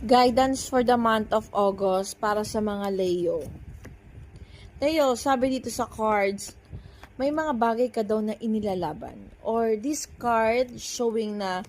Guidance for the month of August para sa mga Leo. Leo, sabi dito sa cards, may mga bagay ka daw na inilalaban. Or this card showing na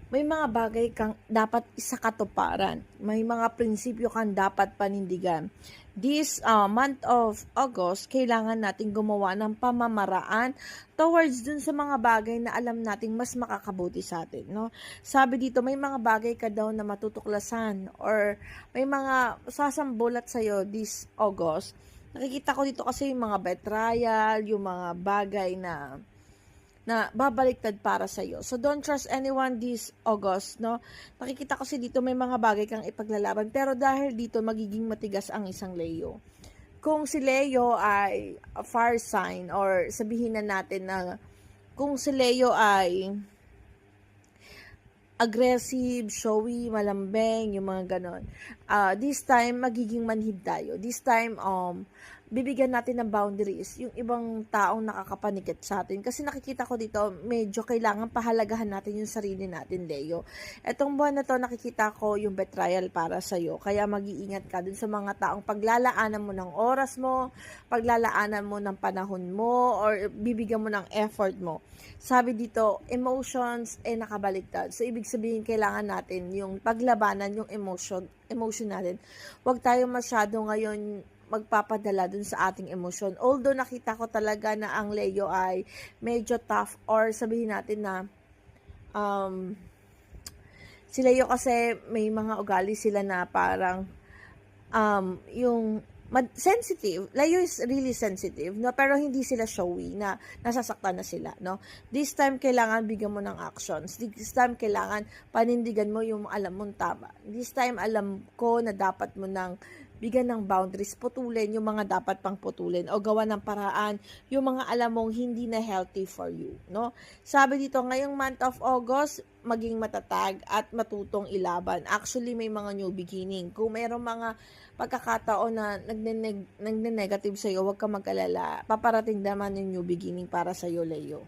may mga bagay kang dapat isakatuparan. May mga prinsipyo kang dapat panindigan. This month of August, kailangan natin gumawa ng pamamaraan towards dun sa mga bagay na alam nating mas makakabuti sa atin. No? Sabi dito, may mga bagay ka daw na matutuklasan or may mga sasambulat sa'yo this August. Nakikita ko dito kasi yung mga betrayal, yung mga bagay na babaliktad para sa iyo. So don't trust anyone this August, no? Nakikita ko kasi dito may mga bagay kang ipaglalaban, pero dahil dito magiging matigas ang isang Leo. Kung si Leo ay a fire sign, or sabihin na natin na kung si Leo ay aggressive, showy, malambeng, yung mga ganon. This time, magiging manhid tayo. This time, bibigyan natin ng boundaries yung ibang taong nakakapanikit sa atin. Kasi nakikita ko dito, medyo kailangan pahalagahan natin yung sarili natin, Leo. Etong buwan na to, nakikita ko yung betrayal para sa'yo. Kaya mag-iingat ka dun sa mga taong paglalaanan mo ng oras mo, paglalaanan mo ng panahon mo, or bibigyan mo ng effort mo. Sabi dito, emotions nakabaligtad. So, ibig sabihin, kailangan natin yung paglabanan, yung emotion natin. Huwag tayo masyado ngayon magpapadala dun sa ating emosyon. Although nakita ko talaga na ang Leo ay medyo tough, or sabihin natin na si Leo kasi may mga ugali sila na parang yung sensitive. Leo is really sensitive, no? Pero hindi sila showy na nasasaktan na sila, no? This time, kailangan bigyan mo ng actions. This time, kailangan panindigan mo yung alam mong tama. This time, alam ko na dapat mo ng bigyan ng boundaries, putulin yung mga dapat pang putulin, o gawa ng paraan yung mga alam mong hindi na healthy for you, no? Sabi dito, ngayong month of August, maging matatag at matutong ilaban. Actually, may mga new beginning. Kung mayroong mga pagkakataon na nagne-negative sa'yo, huwag ka mag-alala. Paparating naman yung new beginning para sa'yo, Leo.